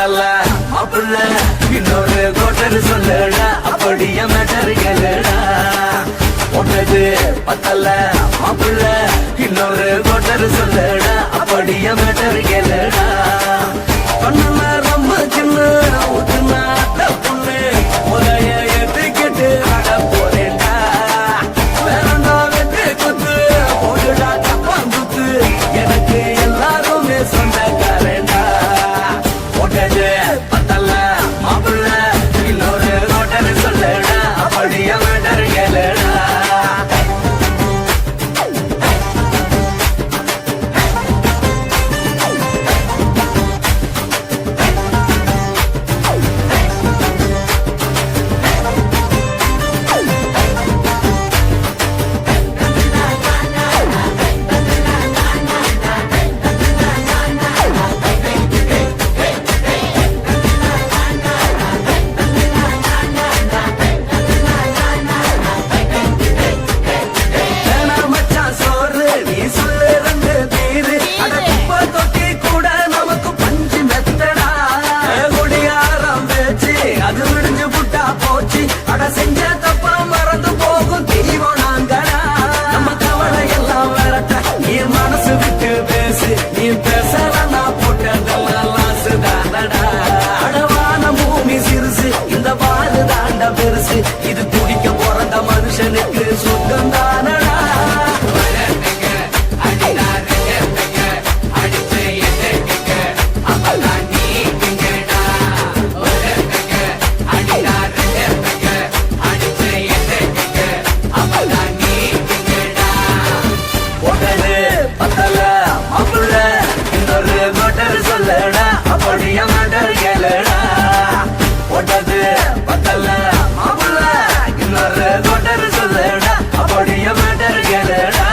பத்தல மாப்பிள்ள இன்னொரு கோட்டர் சொல்லடா அப்படியே மேட்டர் கேளுடா ஒன்னது பத்தல மாப்பிள்ள இன்னொரு கோட்டர் சொல்லடா அப்படியே மேட்டர் கேளுடா பண்ணல ரொம்ப சின்ன ஊத்துனா பொண்ணு முறைய ஏத்துக்கிட்டு ஆட போறேன்டா வேறண்டா வெட்டு குத்து போடுடா தப்பாங்குத்து எனக்கு எல்லாருமே சொந்தக்காரேண்டா ஒட்டது பத்தல மாப்பிள்ள இன்னொரு கோட்டர் சொல்லடா அப்படியே மேட்டர் கேளுடா செஞ்ச தப்பா மறந்து போகும் தெய்வம் நாங்களா நம்ம கவலை எல்லாம் விரட்ட நீ மனசு விட்டு பேசு நீ பேசலாம் நான் போட்டதெல்லாம் லாசு தானடா அடவான பூமி சிறுசு இந்த வாழு தாண்ட பெருசு இது குடிக்க பிறந்த மனுஷனுக்கு சொந்தம் தானடா சொல்லடா அப்படியே மேட்டர் கேளுடா ஒட்டது பத்தல மாப்பிள்ள இன்னொரு கோட்டர் சொல்லடா அப்படியே மேட்டர் கேளுடா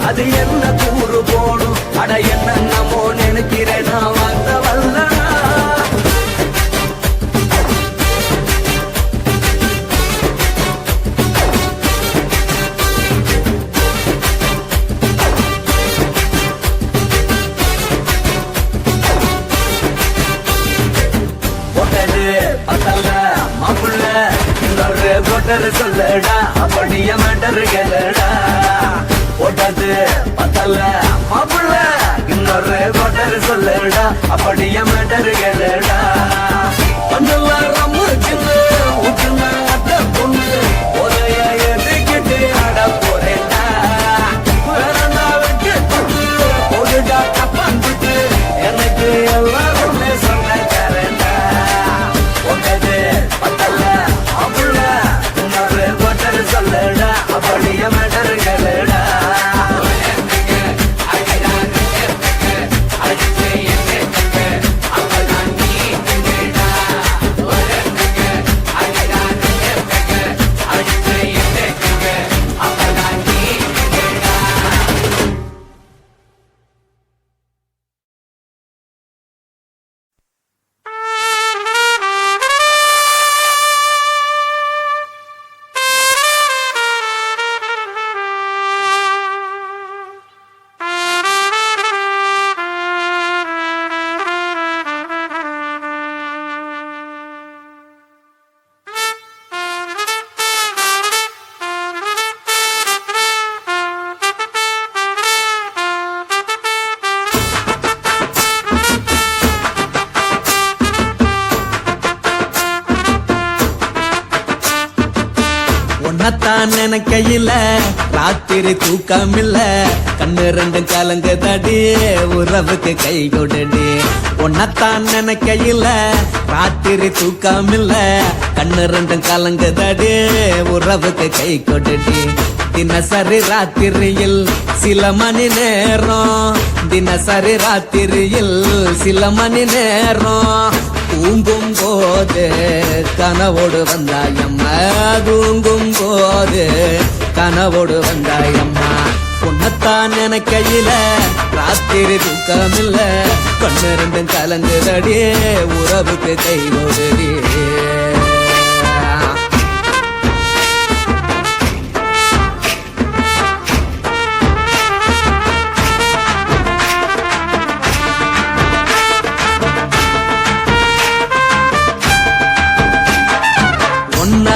அது என்ன கூறு போடும் அட என்ன நம்மோ நினைக்கிறேன் நான் வந்த வல்லனா ஒட்டது பத்தல மாப்பிள்ள இன்னொரு கோட்டர் சொல்லடா அப்படியே மேட்டர் கேளுடா ஒட்டது பத்தல மாப்பிள்ள இன்னொரு கோட்டர் சொல்லடா அப்படியே மேட்டர் கேளுடா கொஞ்சம் ரொம்ப சின்ன ஊற்றுனா அத்த பொண்ணு ஒரைய எதுக்கிட்டு ஆட போறேன்டா வேறண்டா வெட்டு குத்து போடுடா தப்பாங்குத்து எனக்கு எல்லாருமே சொந்தக்காரன்டா ஒட்டது பத்தல மாப்பிள்ள இன்னொரு கோட்டர் சொல்லடா அப்படியே மேட்டர் கேளுடா உன்னத்தான் நினைக்கையில ராத்திரி தூக்கம் இல்ல கண்ணு ரெண்டும் கலங்குதடி உறவுக்கு கை கொடுடி உன்னத்தான் நினைக்கையில ராத்திரி தூக்கம் இல்ல கண்ணு ரெண்டும் கலங்குதடி உறவுக்கு கை கொடுடி தினசரி ராத்திரியில் சில மணி நேரம் தினசரி ராத்திரியில் சில மணி நேரம் தூங்கும் போது கனவோடு வந்தாயம்மா தூங்கும் போது கனவோடு வந்தாயம்மா உன்னத்தான் நினைக்கையில ராத்திரி தூக்கம் இல்ல கண்ணு ரெண்டும் கலங்குதடி உறவுக்கு கை கொடுடி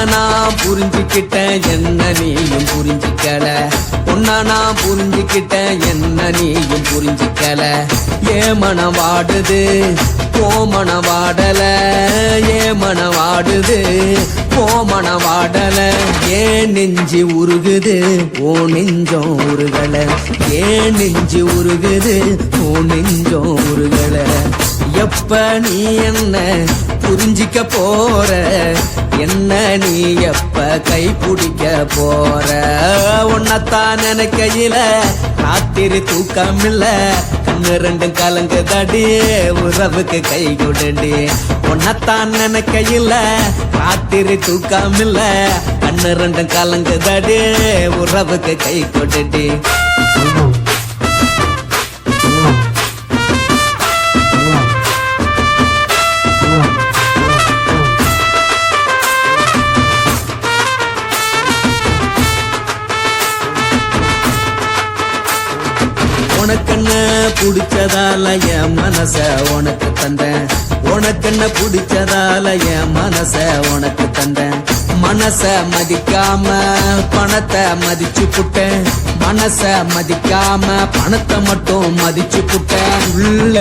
நான் புரிஞ்சுக்கிட்டேன் என்ன நீயும் புரிஞ்சுக்கல உன்ன நான் புரிஞ்சுக்கிட்டேன் என்ன நீயும் புரிஞ்சுக்கல ஏ மனம் வாடுது ஓ மனம் வாடல ஏ மனம் வாடுது ஓ மனம் வாடல ஏன் நெஞ்சு உருகுது ஓ நெஞ்சம் உருகல ஏன் நெஞ்சு உருகுது ஓ நெஞ்சம் உருகல எப்ப நீ என்ன புரிஞ்சிக்க போற என்ன நீ எப்ப கை பிடிக்க போற உன்னத்தான் நினைக்கையில ராத்திரி தூக்கம் இல்ல கண்ணு ரெண்டும் கலங்குதடி உறவுக்கு கை கொடுடி உன்னத்தான் நினைக்கையில ராத்திரி தூக்கம் இல்ல கண்ணு ரெண்டும் கலங்குதடி உறவுக்கு கை கொடுடி உனக்கென்ன பிடிச்சதால என் மனச உனக்கு தந்தேன் உனக்கென்ன பிடிச்சதால என் மனச உனக்கு தந்தேன் மனச மதிக்காம பணத்தை மதிச்சு புட்டேன் மனச மதிக்காம பணத்தை மட்டும் மதிச்சு புட்டேன் உள்ள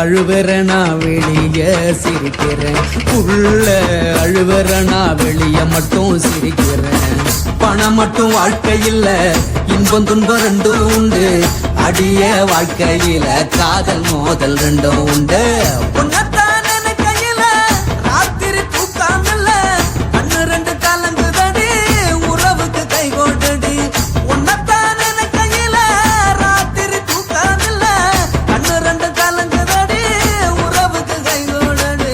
அழுவுற நான் வெளிய சிரிக்கிறேன் உள்ள அழுவுற நான் வெளிய மட்டும் சிரிக்கிறேன் பணம் மட்டும் வாழ்க்கையில் இன்பம் துன்பம் ரெண்டும் உண்டு அடிய வாழ்க்கையில காதல் மோதல் ரெண்டும் உண்டு உன்னத்தான் நினைக்கையில ராத்திரி தூக்கம் இல்ல கண்ணு ரெண்டு கலங்குதடி உறவுக்கு கை கொடுடி உன்னத்தான் நினைக்கையில ராத்திரி தூக்கம் இல்ல கண்ணு ரெண்டு கலங்குதடி உறவுக்கு கை கொடுடி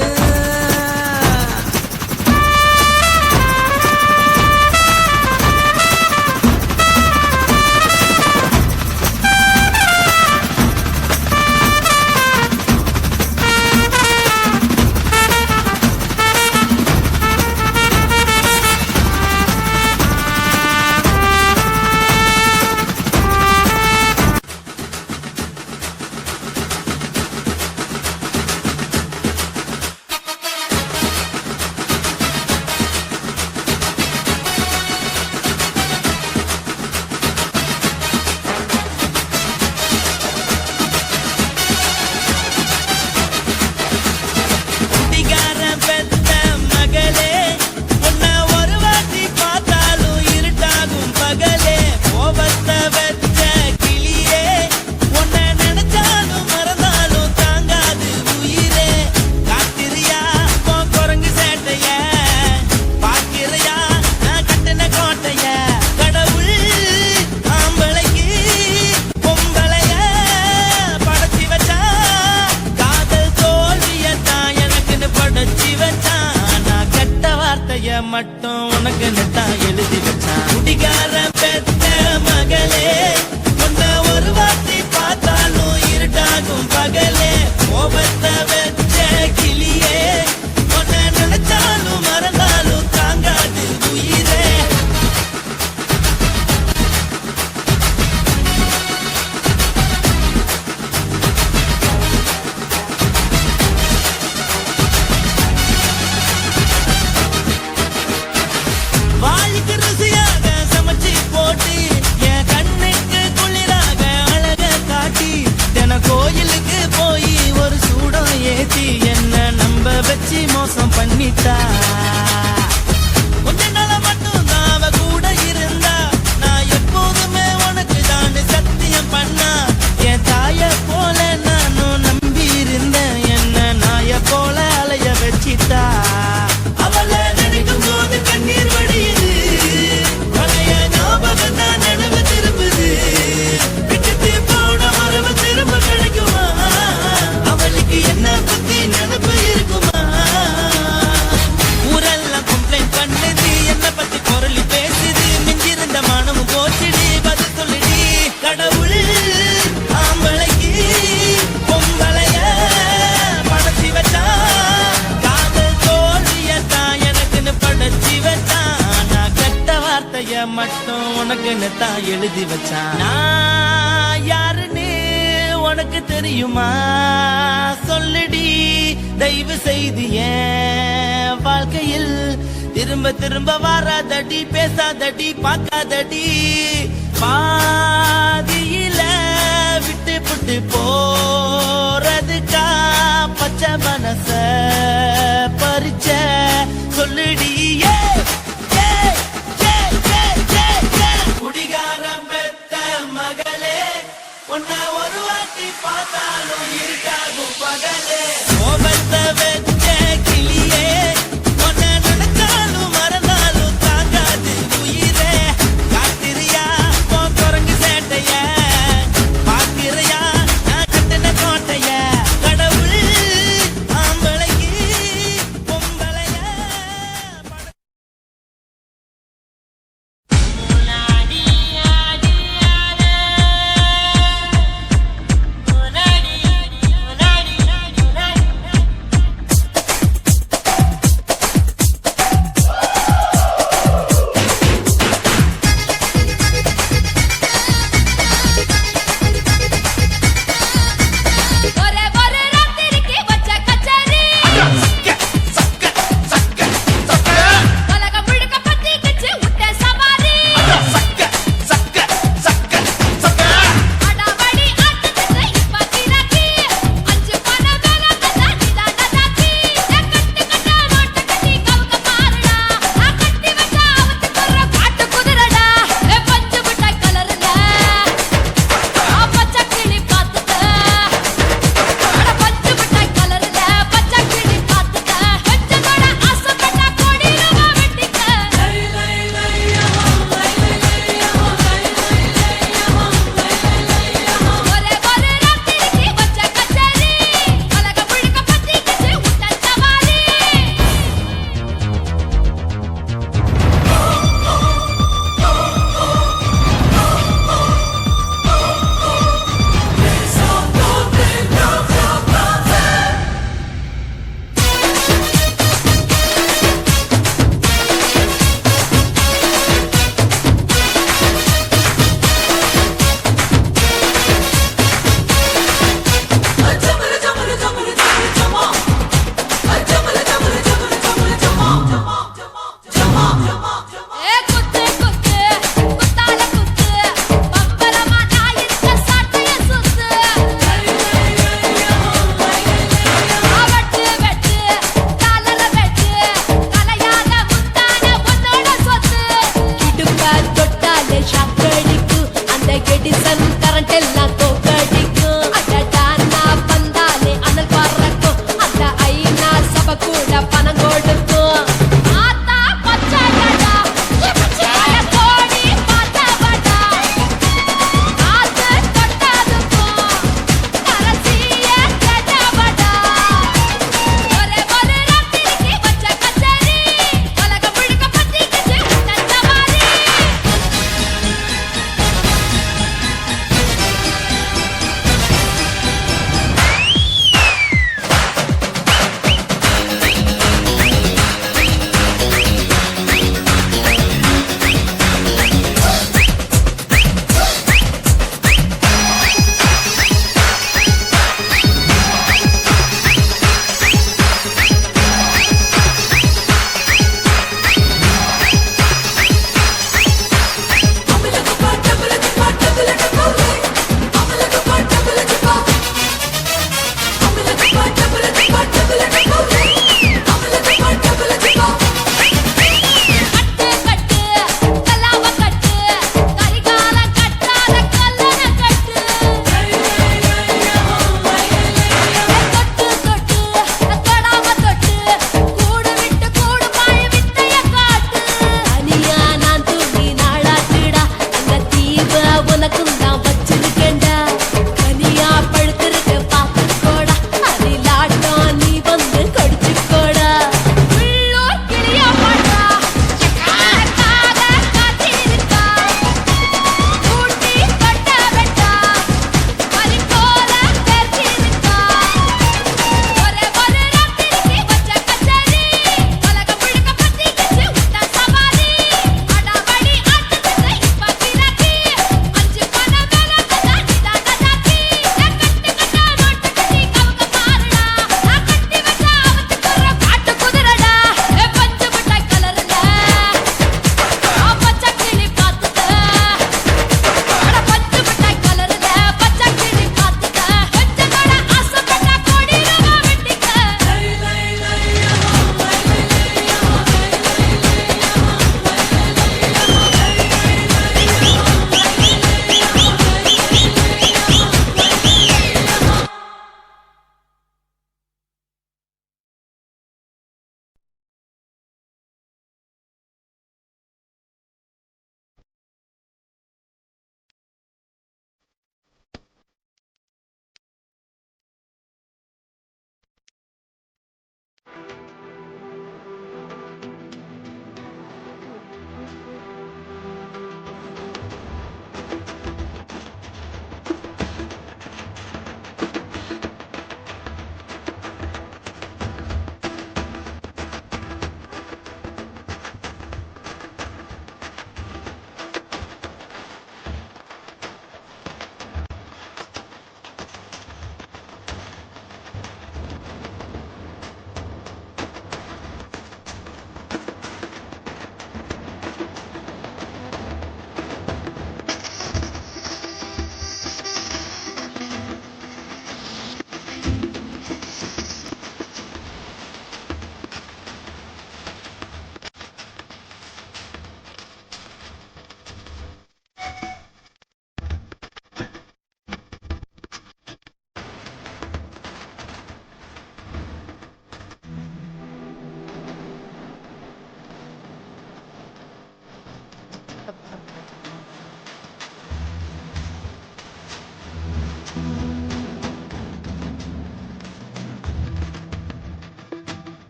மகனை தான் எழுதி வச்சான். நான் யாருன்னு உனக்கு தெரியுமா சொல்லுடி, தயவு செய்து என் வாழ்க்கையில் திரும்ப திரும்ப வராதடி, பேசாதடி, பார்க்காதடி. பாதியில விட்டு விட்டு போறதுக்கா பச்சை மனச பறிச்ச சொல்லுடி. குடிகாரம் பெத்த மகளே, உன்னை ஒரு வாட்டி பார்த்தாலும் இருக்காகும் பகலே. கோபத்தை வச்ச கிளியே, உன்னை நினைச்சாலும் மறந்தாலும் தாங்காது உயிரே. காத்திரியா உன் குரங்கு சேட்டைய, பார்க்கிறையா நான் கட்டின கோட்டைய. கடவுள் ஆம்பளைக்கு பொம்பளைய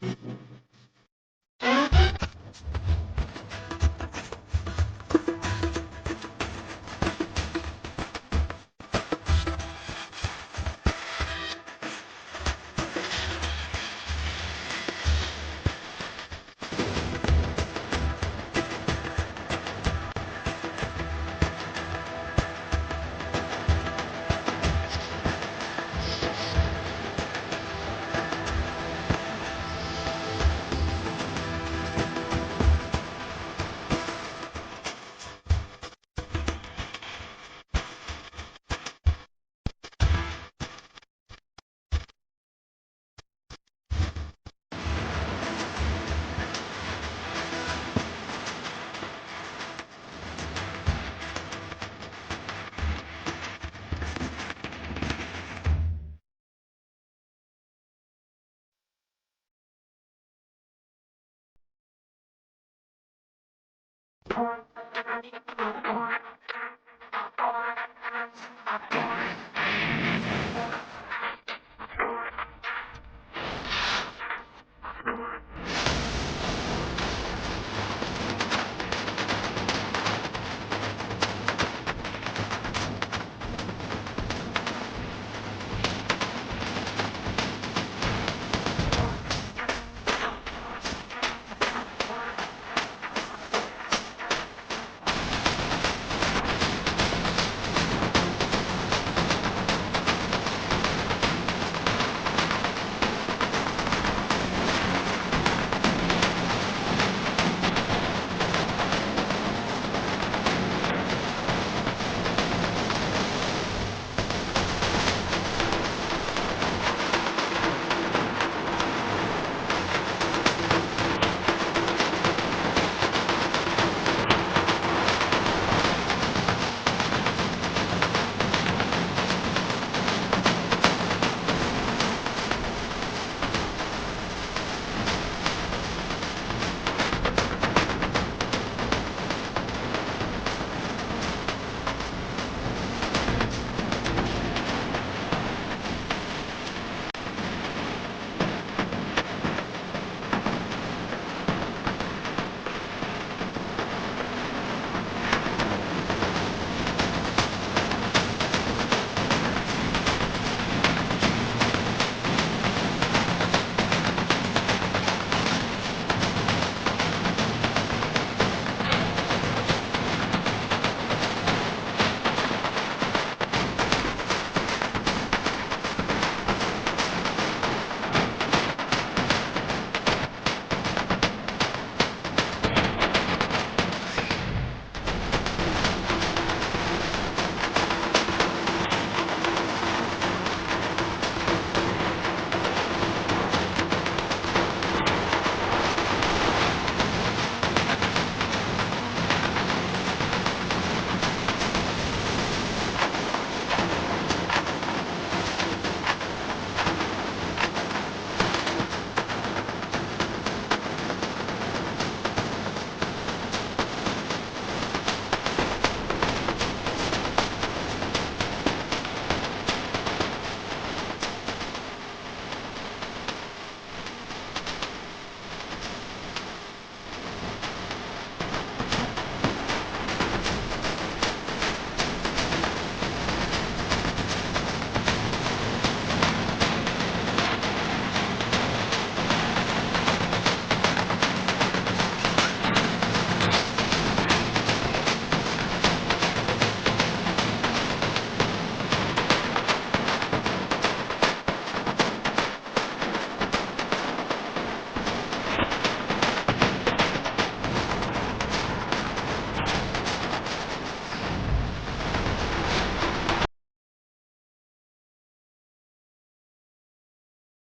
Thank you.